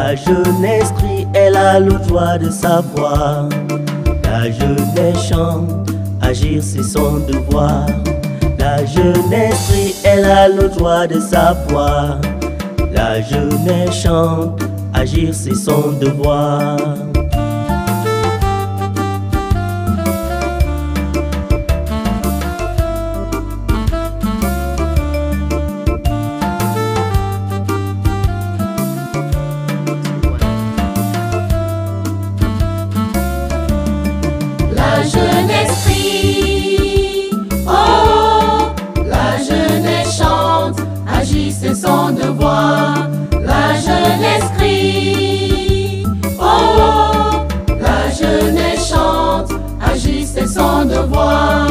La jeunesse crie, elle a le droit de savoir. La jeunesse chante, agir c'est son devoir. La jeunesse crie, elle a le droit de savoir. La jeunesse chante, agir c'est son devoir. La jeunesse crie, oh, la jeunesse chante, agir c'est son devoir. La jeunesse crie, oh, la jeunesse chante, agir c'est son devoir.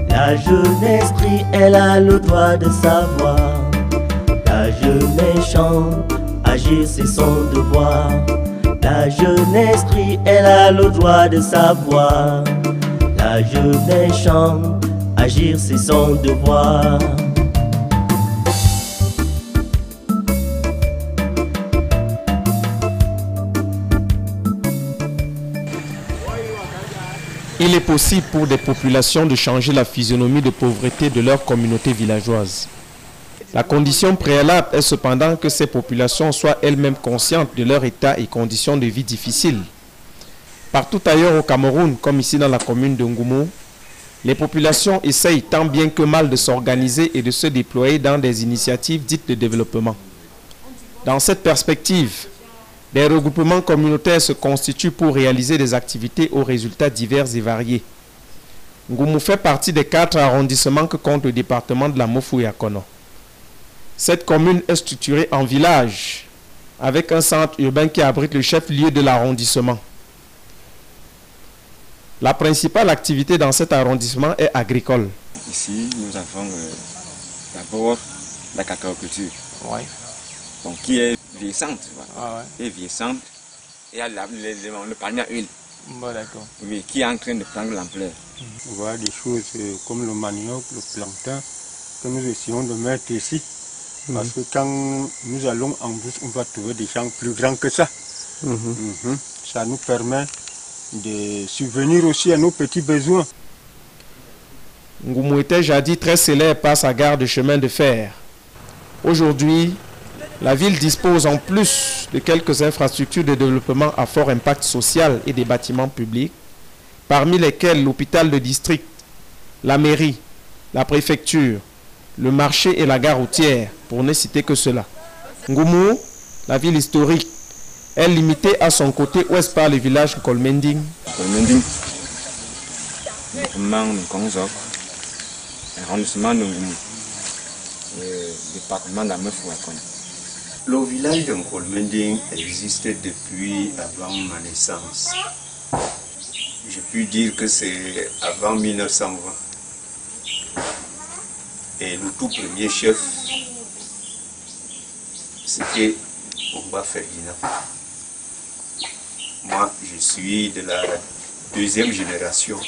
La jeunesse crie, elle a le droit de savoir. La jeunesse chante, agir c'est son devoir. La jeunesse crie, elle a le droit de savoir. La jeunesse chante, agir c'est son devoir. Il est possible pour des populations de changer la physionomie de pauvreté de leur communauté villageoise. La condition préalable est cependant que ces populations soient elles-mêmes conscientes de leur état et conditions de vie difficiles. Partout ailleurs au Cameroun, comme ici dans la commune de Ngoumou, les populations essayent tant bien que mal de s'organiser et de se déployer dans des initiatives dites de développement. Dans cette perspective, des regroupements communautaires se constituent pour réaliser des activités aux résultats divers et variés. Ngoumou fait partie des 4 arrondissements que compte le département de la Mofou-Yakono. Cette commune est structurée en village, avec un centre urbain qui abrite le chef-lieu de l'arrondissement. La principale activité dans cet arrondissement est agricole. Ici, nous avons d'abord la cacaoculture. Oui. Donc, qui est vieillissante, Ah ouais. et vieillissante, et le panier à huile, Bon, d'accord. oui, qui est en train de prendre l'ampleur. On voit des choses comme le manioc, le plantain, que nous essayons de mettre ici. Parce que quand nous allons en bus, on va trouver des champs plus grands que ça. Ça nous permet de subvenir aussi à nos petits besoins. Ngoumou était jadis très célèbre par sa gare de chemin de fer. Aujourd'hui, la ville dispose en plus de quelques infrastructures de développement à fort impact social et des bâtiments publics, parmi lesquels l'hôpital de district, la mairie, la préfecture, le marché et la gare routière, pour ne citer que cela. Ngoumou, la ville historique, est limitée à son côté ouest par le village Kolmending. Kolmending, arrondissement de Ngoumou, département de la Mofou-Yakono. Le village de Kolmending existe depuis avant ma naissance. Je puis dire que c'est avant 1920. Et le tout premier chef, c'était Oumba Ferdinand. Moi, je suis de la deuxième génération.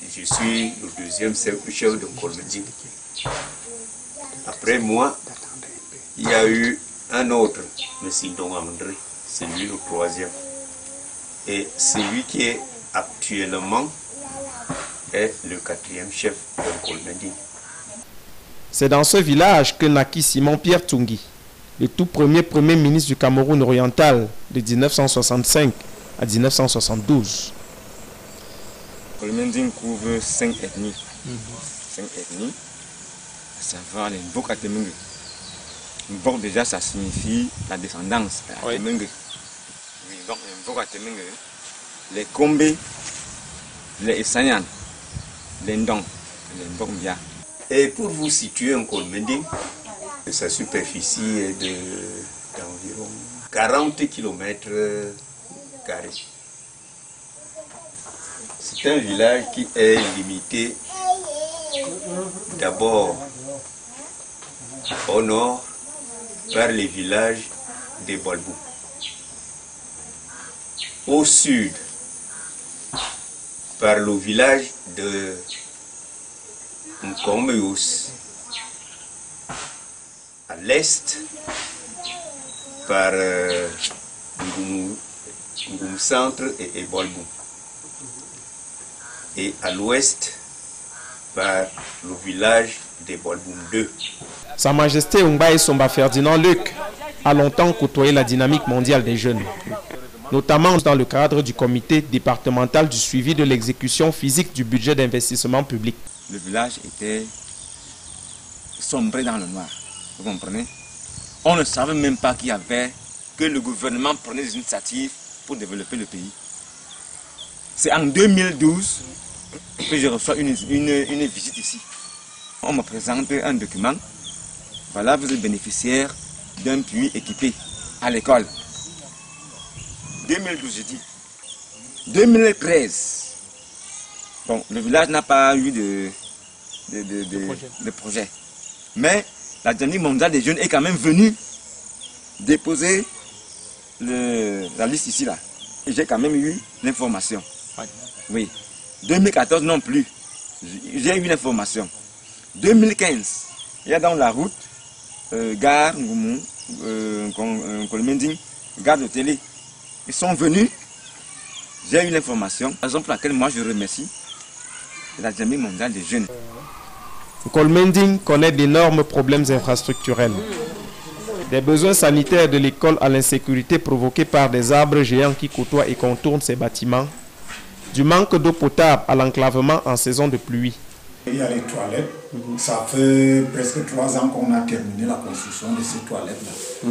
Je suis le deuxième chef de Kolmending. Après moi, il y a eu un autre, M. Don André, c'est lui le troisième. Et celui qui est actuellement est le quatrième chef de Kolmending. C'est dans ce village que naquit Simon-Pierre Tsungi, le tout premier Premier ministre du Cameroun oriental de 1965 à 1972. Kolmending couvre 5 ethnies. 5 ethnies, à savoir les Mbok-Atemengue. Mbok déjà ça signifie la descendance. Oui. Oui, donc les Mbok-Atemengue, les Kombe, les Essanyan, les Ndong, les Mbok-Mbia. Et pour vous situer en Kolmending, sa superficie est d'environ 40 km². C'est un village qui est limité d'abord au nord par les villages de Bolbou. Au sud, par le village de Nkomeus. À l'est, par Ngoum Centre et Bolbou. Et à l'ouest, par le village de Bolbou 2. Sa Majesté Umbaye Somba Ferdinand Luc a longtemps côtoyé la dynamique mondiale des jeunes, notamment dans le cadre du comité départemental du suivi de l'exécution physique du budget d'investissement public. Le village était sombré dans le noir, vous comprenez? On ne savait même pas qu'il y avait, que le gouvernement prenait des initiatives pour développer le pays. C'est en 2012 que je reçois une visite ici. On me présente un document. Voilà, vous êtes bénéficiaire d'un puits équipé à l'école. 2012, j'ai dit. 2013, bon, le village n'a pas eu de projet. Mais la Dynamique mondiale des jeunes est quand même venue déposer la liste ici, là. Et j'ai quand même eu l'information. Oui. 2014 non plus. J'ai eu l'information. 2015, il y a dans la route, gare Ngoumou, Kolmending, gare de télé. Ils sont venus, j'ai eu l'information, raison pour laquelle moi je remercie la Dynamique mondiale des jeunes. Kolmending connaît d'énormes problèmes infrastructurels. Des besoins sanitaires de l'école à l'insécurité provoquée par des arbres géants qui côtoient et contournent ces bâtiments, du manque d'eau potable à l'enclavement en saison de pluie. Il y a les toilettes. Ça fait presque 3 ans qu'on a terminé la construction de ces toilettes-là.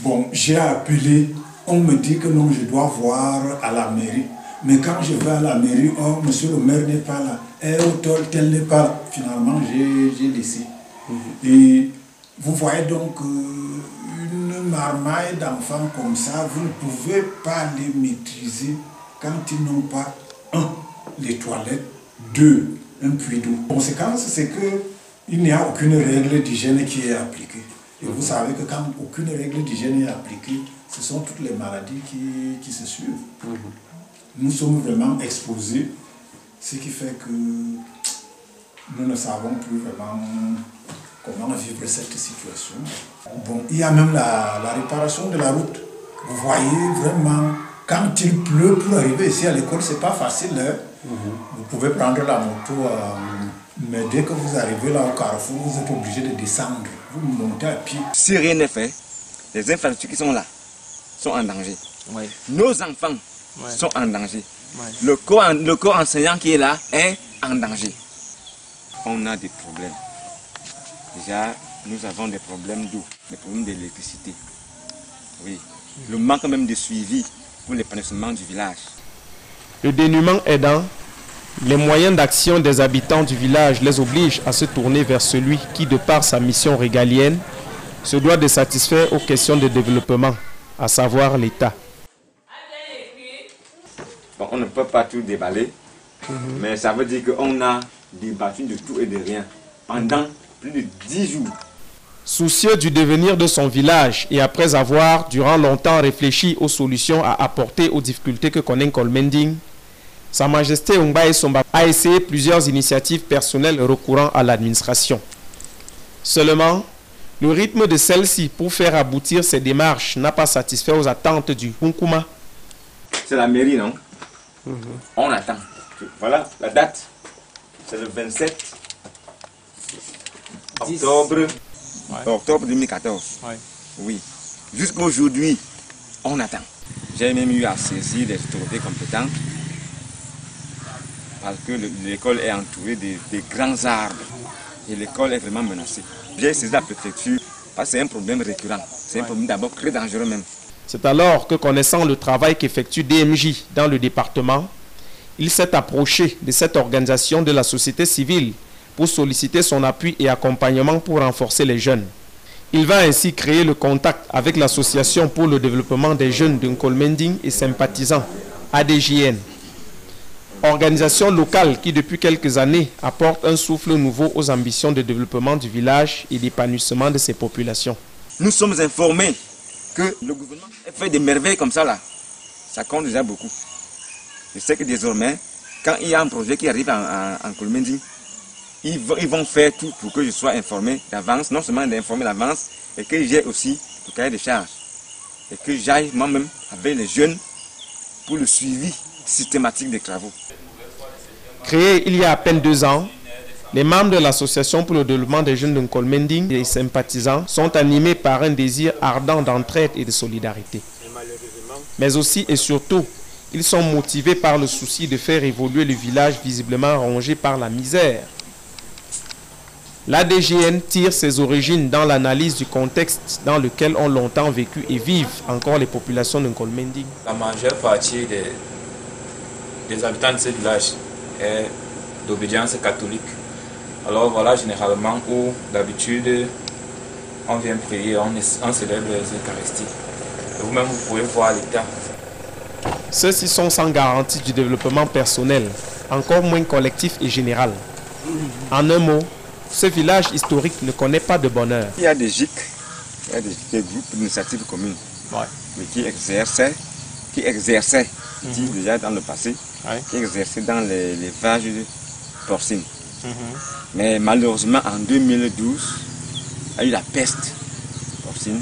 Bon, j'ai appelé, on me dit que non, je dois voir à la mairie. Mais quand je vais à la mairie, oh, monsieur le maire n'est pas là, tel n'est pas là. Finalement, j'ai laissé. Et vous voyez donc une marmaille d'enfants comme ça, vous ne pouvez pas les maîtriser quand ils n'ont pas, 1, les toilettes, 2, un puits d'eau. La conséquence, c'est qu'il n'y a aucune règle d'hygiène qui est appliquée. Et vous savez que quand aucune règle d'hygiène est appliquée, ce sont toutes les maladies qui se suivent. Nous sommes vraiment exposés, ce qui fait que nous ne savons plus vraiment comment vivre cette situation. Bon, il y a même la réparation de la route. Vous voyez vraiment, quand il pleut pour arriver ici à l'école, c'est pas facile. Hein? Vous pouvez prendre la moto, mais dès que vous arrivez là au carrefour, vous êtes obligé de descendre. Vous montez à pied. Si rien n'est fait, les infrastructures qui sont là sont en danger. Nos enfants sont en danger. Le corps enseignant qui est là est en danger. On a des problèmes. Déjà, nous avons des problèmes d'eau, des problèmes d'électricité. Oui. Le manque même de suivi pour l'épanouissement du village. Le dénuement aidant, les moyens d'action des habitants du village les obligent à se tourner vers celui qui, de par sa mission régalienne, se doit de satisfaire aux questions de développement, à savoir l'État. Bon, on ne peut pas tout déballer, mais ça veut dire qu'on a débattu de tout et de rien pendant plus de 10 jours. Soucieux du devenir de son village et après avoir durant longtemps réfléchi aux solutions à apporter aux difficultés que connaît Kolmending, Sa Majesté Umbaye Somba a essayé plusieurs initiatives personnelles recourant à l'administration. Seulement, le rythme de celle-ci pour faire aboutir ces démarches n'a pas satisfait aux attentes du Hunkuma. C'est la mairie, non? On attend. Voilà la date. C'est le 27 octobre, octobre 2014. Oui. Jusqu'à aujourd'hui, on attend. J'ai même eu à saisir les autorités compétentes parce que l'école est entourée de grands arbres et l'école est vraiment menacée. J'ai saisi la préfecture parce que c'est un problème récurrent. C'est un problème d'abord très dangereux même. C'est alors que, connaissant le travail qu'effectue DMJ dans le département, il s'est approché de cette organisation de la société civile pour solliciter son appui et accompagnement pour renforcer les jeunes. Il va ainsi créer le contact avec l'Association pour le développement des jeunes de Kolmending et sympathisants, ADJN. Organisation locale qui depuis quelques années apporte un souffle nouveau aux ambitions de développement du village et d'épanouissement de ses populations. nous sommes informés que le gouvernement fait des merveilles comme ça là, ça compte déjà beaucoup. Je sais que désormais, quand il y a un projet qui arrive en Kolmending, ils vont faire tout pour que je sois informé d'avance, non seulement d'informer d'avance, et que j'ai aussi le cahier de charge. Et que j'aille moi-même avec les jeunes pour le suivi systématique des travaux. Créé il y a à peine 2 ans, les membres de l'Association pour le développement des jeunes de Kolmending et sympathisants sont animés par un désir ardent d'entraide et de solidarité. Mais aussi et surtout, ils sont motivés par le souci de faire évoluer le village visiblement rongé par la misère. L'ADGN tire ses origines dans l'analyse du contexte dans lequel ont longtemps vécu et vivent encore les populations de Kolmending. La majeure partie des habitants de ce village est d'obédience catholique. Alors voilà généralement où d'habitude on vient prier, on célèbre les Eucharisties. Vous-même vous pouvez voir l'état. Ceux-ci sont sans garantie du développement personnel, encore moins collectif et général. En un mot, ce village historique ne connaît pas de bonheur. Il y a des GIC, il y a des groupes d'initiatives communes, mais qui exerçaient déjà dans le passé, qui exerçaient dans l'élevage de porcine. Mais malheureusement, en 2012, il y a eu la peste porcine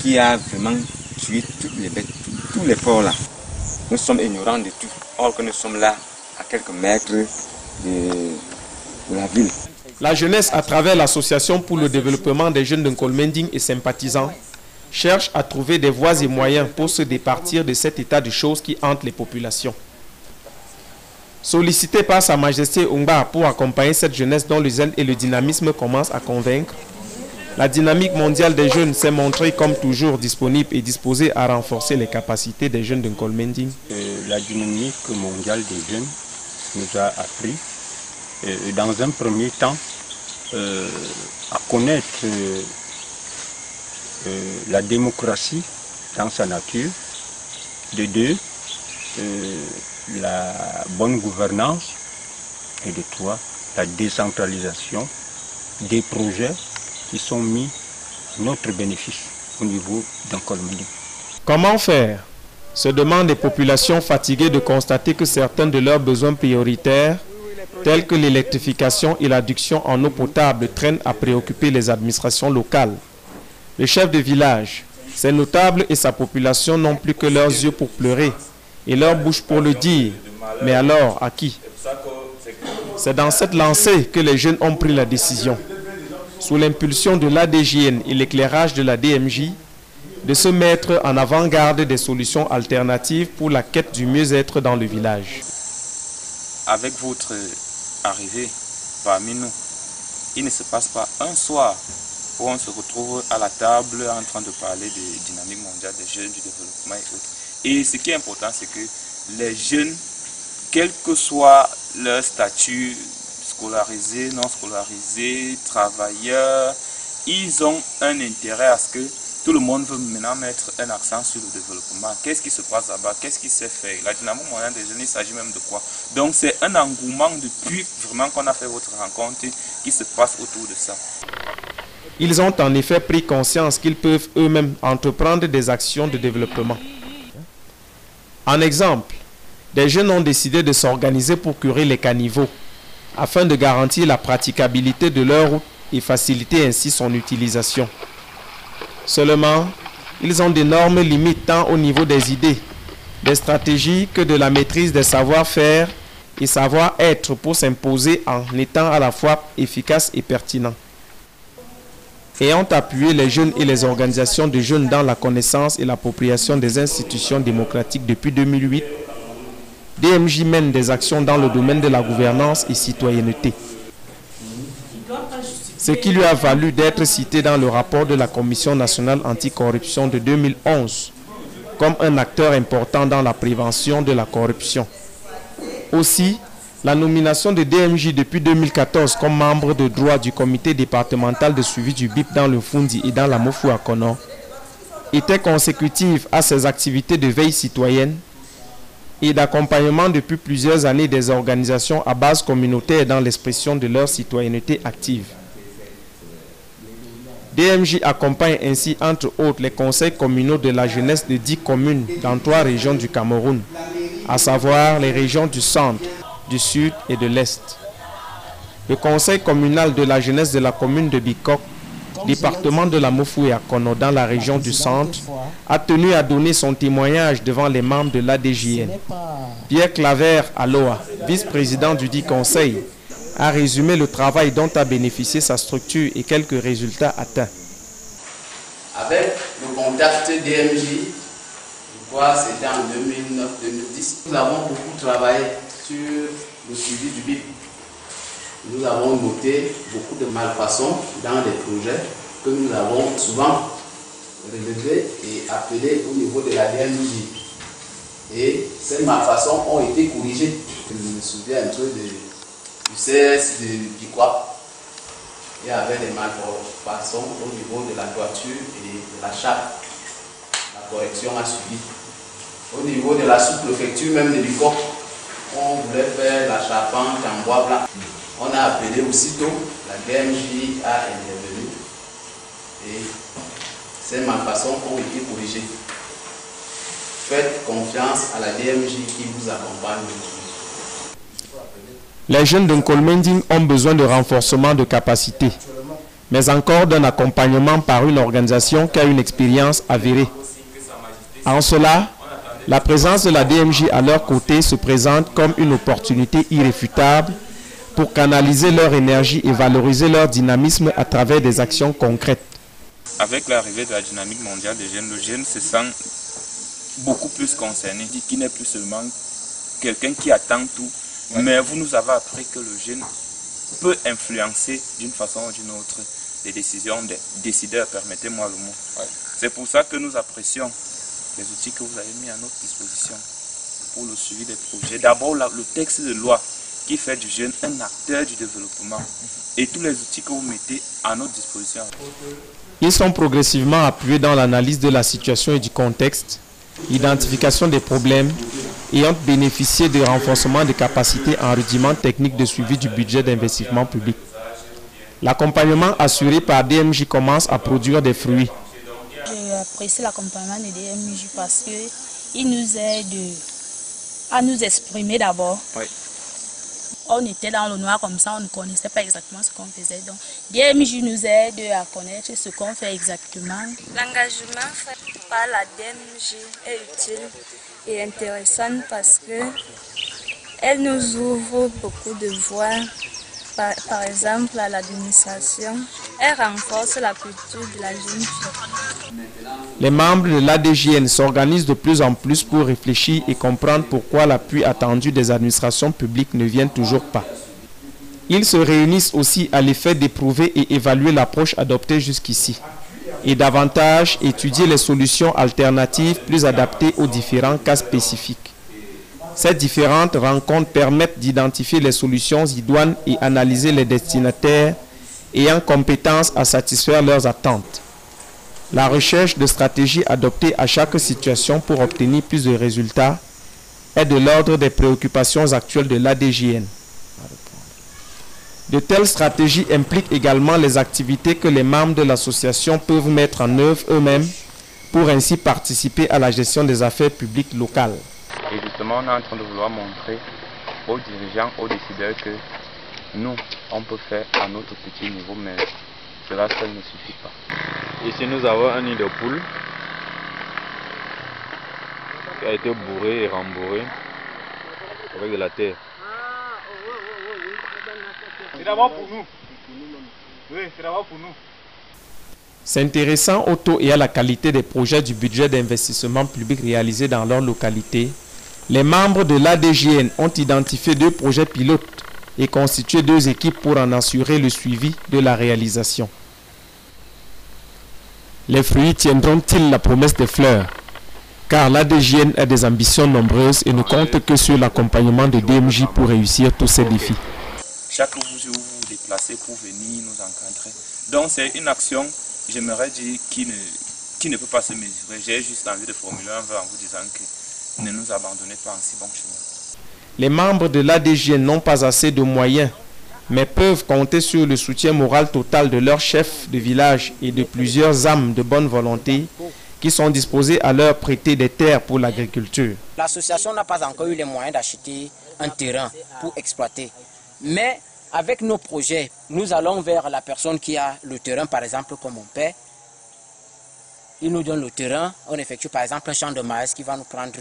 qui a vraiment tué toutes les bêtes, tous les porcs là. Nous sommes ignorants de tout, or que nous sommes là à quelques mètres de la ville. La jeunesse, à travers l'Association pour le développement des jeunes de Kolmending et sympathisants, cherche à trouver des voies et moyens pour se départir de cet état de choses qui hante les populations. Sollicité par Sa Majesté Ongba pour accompagner cette jeunesse dont le zèle et le dynamisme commencent à convaincre, la dynamique mondiale des jeunes s'est montrée comme toujours disponible et disposée à renforcer les capacités des jeunes de Kolmending. La dynamique mondiale des jeunes nous a appris, dans un premier temps, à connaître la démocratie dans sa nature, de deux, la bonne gouvernance, et de trois, la décentralisation des projets qui sont mis à notre bénéfice au niveau d'un Kolmending. Comment faire? Se demandent les populations fatiguées de constater que certains de leurs besoins prioritaires, tels que l'électrification et l'adduction en eau potable, traînent à préoccuper les administrations locales. Le chef de village, ses notables et sa population n'ont plus que leurs yeux pour pleurer et leur bouche pour le dire. Mais alors, à qui? C'est dans cette lancée que les jeunes ont pris la décision, sous l'impulsion de l'ADGN et l'éclairage de la DMJ, de se mettre en avant-garde des solutions alternatives pour la quête du mieux-être dans le village. Avec votre arrivée parmi nous, il ne se passe pas un soir où on se retrouve à la table en train de parler de dynamique mondiale des jeunes, du développement et autres. Et ce qui est important, c'est que les jeunes, quel que soit leur statut, scolarisés, non scolarisés, travailleurs, ils ont un intérêt à ce que tout le monde veut maintenant mettre un accent sur le développement. Qu'est-ce qui se passe là-bas? Qu'est-ce qui s'est fait? La dynamique mondiale des jeunes, il s'agit même de quoi? Donc c'est un engouement depuis vraiment qu'on a fait votre rencontre qui se passe autour de ça. Ils ont en effet pris conscience qu'ils peuvent eux-mêmes entreprendre des actions de développement. En exemple, des jeunes ont décidé de s'organiser pour curer les caniveaux, afin de garantir la praticabilité de leur route et faciliter ainsi son utilisation. Seulement, ils ont d'énormes limites tant au niveau des idées, des stratégies que de la maîtrise des savoir-faire et savoir-être pour s'imposer en étant à la fois efficaces et pertinents. Ayant appuyé les jeunes et les organisations de jeunes dans la connaissance et l'appropriation des institutions démocratiques depuis 2008, DMJ mène des actions dans le domaine de la gouvernance et citoyenneté. Ce qui lui a valu d'être cité dans le rapport de la Commission nationale anticorruption de 2011 comme un acteur important dans la prévention de la corruption. Aussi, la nomination de DMJ depuis 2014 comme membre de droit du comité départemental de suivi du BIP dans le Fundi et dans la Mofu Akono était consécutive à ses activités de veille citoyenne et d'accompagnement depuis plusieurs années des organisations à base communautaire dans l'expression de leur citoyenneté active. DMJ accompagne ainsi entre autres les conseils communaux de la jeunesse de 10 communes dans 3 régions du Cameroun, à savoir les régions du centre, du sud et de l'est. Le conseil communal de la jeunesse de la commune de Bikok, département de la Mofoué-Akono dans la région du centre, a tenu à donner son témoignage devant les membres de l'ADJN. Pierre Claver Aloa, vice-président du dit conseil, a résumé le travail dont a bénéficié sa structure et quelques résultats atteints. Avec le contact DMJ, je crois que c'était en 2009-2010, nous avons beaucoup travaillé sur le suivi du BIP. Nous avons noté beaucoup de malfaçons dans les projets que nous avons souvent relevés et appelés au niveau de la DMJ. Et ces malfaçons ont été corrigées. Je me souviens un peu du CS de Bikwa. Il y avait des malfaçons au niveau de la toiture et de la chape. La correction a suivi. Au niveau de la sous-préfecture même de Bikok, on voulait faire la charpente en bois blanc. On a appelé aussitôt, la DMJ a intervenu et ces malfaçons ont été corrigées. Faites confiance à la DMJ qui vous accompagne aujourd'hui. Les jeunes de Nkolmending ont besoin de renforcement de capacité, mais encore d'un accompagnement par une organisation qui a une expérience avérée. En cela, la présence de la DMJ à leur côté se présente comme une opportunité irréfutable pour canaliser leur énergie et valoriser leur dynamisme à travers des actions concrètes. Avec l'arrivée de la dynamique mondiale des jeunes, le jeune se sent beaucoup plus concerné, qui n'est plus seulement quelqu'un qui attend tout, mais vous nous avez appris que le jeune peut influencer d'une façon ou d'une autre les décisions des décideurs, permettez-moi le mot. C'est pour ça que nous apprécions les outils que vous avez mis à notre disposition pour le suivi des projets. D'abord, le texte de loi qui fait du jeune un acteur du développement et tous les outils que vous mettez à notre disposition. Ils sont progressivement appuyés dans l'analyse de la situation et du contexte, l'identification des problèmes et ont bénéficié de renforcement des capacités en rudiments techniques de suivi du budget d'investissement public. L'accompagnement assuré par DMJ commence à produire des fruits. J'apprécie l'accompagnement de DMJ parce qu'il nous aide à nous exprimer d'abord. Oui. On était dans le noir comme ça, on ne connaissait pas exactement ce qu'on faisait. Donc, DMJ nous aide à connaître ce qu'on fait exactement. L'engagement fait par la DMJ est utile et intéressant parce qu'elle nous ouvre beaucoup de voies. Par exemple, à l'administration, elle renforce la culture de la jeune fille. Les membres de l'ADJN s'organisent de plus en plus pour réfléchir et comprendre pourquoi l'appui attendu des administrations publiques ne vient toujours pas. Ils se réunissent aussi à l'effet d'éprouver et évaluer l'approche adoptée jusqu'ici et davantage étudier les solutions alternatives plus adaptées aux différents cas spécifiques. Ces différentes rencontres permettent d'identifier les solutions idoines et analyser les destinataires ayant compétence à satisfaire leurs attentes. La recherche de stratégies adoptées à chaque situation pour obtenir plus de résultats est de l'ordre des préoccupations actuelles de l'ADJN. De telles stratégies impliquent également les activités que les membres de l'association peuvent mettre en œuvre eux-mêmes pour ainsi participer à la gestion des affaires publiques locales. Et justement, on est en train de vouloir montrer aux dirigeants, aux décideurs que nous, on peut faire à notre petit niveau, mais cela seul ne suffit pas. Ici, nous avons un nid de poule qui a été bourré et rembourré avec de la terre. C'est d'abord pour nous. Oui, c'est d'abord pour nous. S'intéressant au taux et à la qualité des projets du budget d'investissement public réalisés dans leur localité, les membres de l'ADJN ont identifié 2 projets pilotes et constitué 2 équipes pour en assurer le suivi de la réalisation. Les fruits tiendront-ils la promesse des fleurs? Car l'ADJN a des ambitions nombreuses et ne compte que sur l'accompagnement de DMJ pour réussir tous ces défis. Chaque jour, vous vous déplacez pour venir nous encadrer. Donc c'est une action, j'aimerais dire, qui ne peut pas se mesurer. J'ai juste envie de formuler un vœu en vous disant que ne nous abandonnez pas en si bon chemin. Les membres de l'ADJN n'ont pas assez de moyens mais peuvent compter sur le soutien moral total de leur chef de village et de plusieurs âmes de bonne volonté qui sont disposées à leur prêter des terres pour l'agriculture. L'association n'a pas encore eu les moyens d'acheter un terrain pour exploiter. Mais avec nos projets, nous allons vers la personne qui a le terrain, par exemple comme mon père. Il nous donne le terrain, on effectue par exemple un champ de maïs qui va nous prendre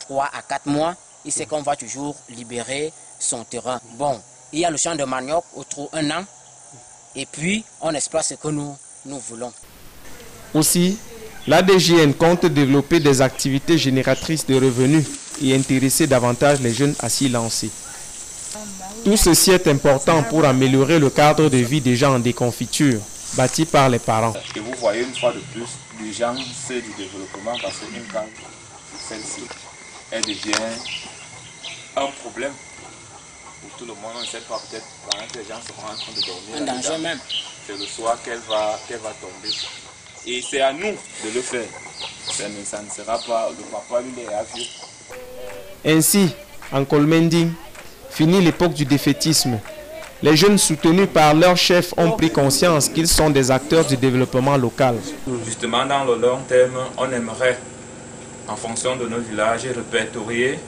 3 à 4 mois. Il sait qu'on va toujours libérer son terrain. Bon, il y a le champ de manioc autour d'un an et puis on exploite ce que nous voulons. Aussi, l'ADJN compte développer des activités génératrices de revenus et intéresser davantage les jeunes à s'y lancer. Tout ceci est important pour améliorer le cadre de vie des gens en déconfiture, bâti par les parents. Et vous voyez une fois de plus l'urgence du développement parce qu'une case, celle-ci, elle devient un problème pour tout le monde. On ne sait pas, peut-être pendant que les gens seront en train de dormir. Un danger même. C'est le soir qu'elle va tomber. Et c'est à nous de le faire. Ça ne sera pas le papa, lui, il est avieux. Ainsi, en Kolmending, finit l'époque du défaitisme. Les jeunes soutenus par leurs chefs ont pris conscience qu'ils sont des acteurs du développement local. Justement, dans le long terme, on aimerait, en fonction de nos villages, répertorier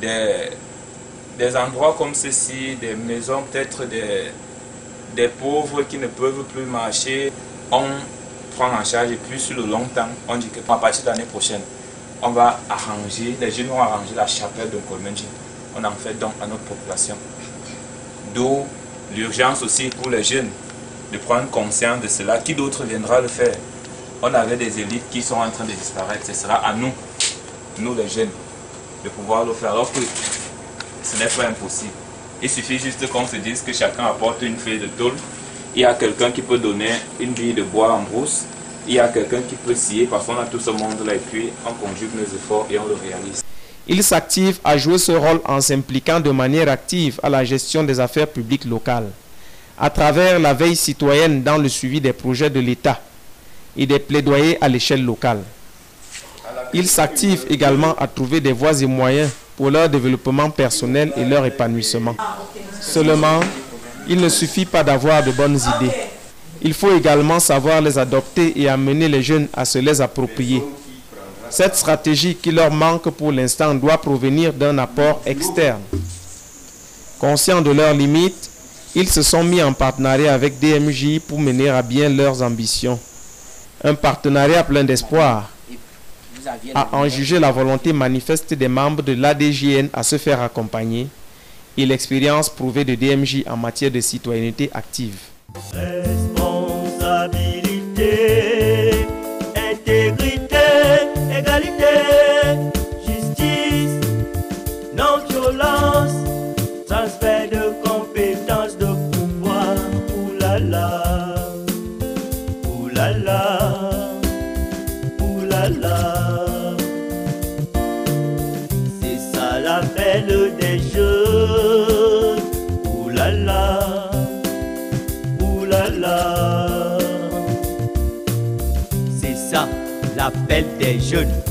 des endroits comme ceci, des maisons, peut-être des pauvres qui ne peuvent plus marcher. On prend en charge et puis sur le long terme, on dit qu'à partir de l'année prochaine, on va arranger, les jeunes vont arranger la chapelle de Kolmending. On en fait donc à notre population. D'où l'urgence aussi pour les jeunes de prendre conscience de cela. Qui d'autre viendra le faire? On avait des élites qui sont en train de disparaître. Ce sera à nous, nous les jeunes, de pouvoir le faire. Alors que ce n'est pas impossible. Il suffit juste qu'on se dise que chacun apporte une feuille de tôle. Il y a quelqu'un qui peut donner une bille de bois en brousse. Il y a quelqu'un qui peut scier parce qu'on a tout ce monde-là et puis on conjugue nos efforts et on le réalise. Ils s'activent à jouer ce rôle en s'impliquant de manière active à la gestion des affaires publiques locales, à travers la veille citoyenne dans le suivi des projets de l'État et des plaidoyers à l'échelle locale. Ils s'activent également à trouver des voies et moyens pour leur développement personnel et leur épanouissement. Seulement, il ne suffit pas d'avoir de bonnes idées. Il faut également savoir les adopter et amener les jeunes à se les approprier. Cette stratégie qui leur manque pour l'instant doit provenir d'un apport externe. Conscients de leurs limites, ils se sont mis en partenariat avec DMJ pour mener à bien leurs ambitions. Un partenariat plein d'espoir, à en juger la volonté manifeste des membres de l'ADJN à se faire accompagner et l'expérience prouvée de DMJ en matière de citoyenneté active. Responsabilité, intégrité, égalité, justice, non-violence, transfert de compétences, de pouvoir, oulala, oulala, oulala. C'est ça l'appel des jeunes, oulala, oulala. C'est ça l'appel des jeunes.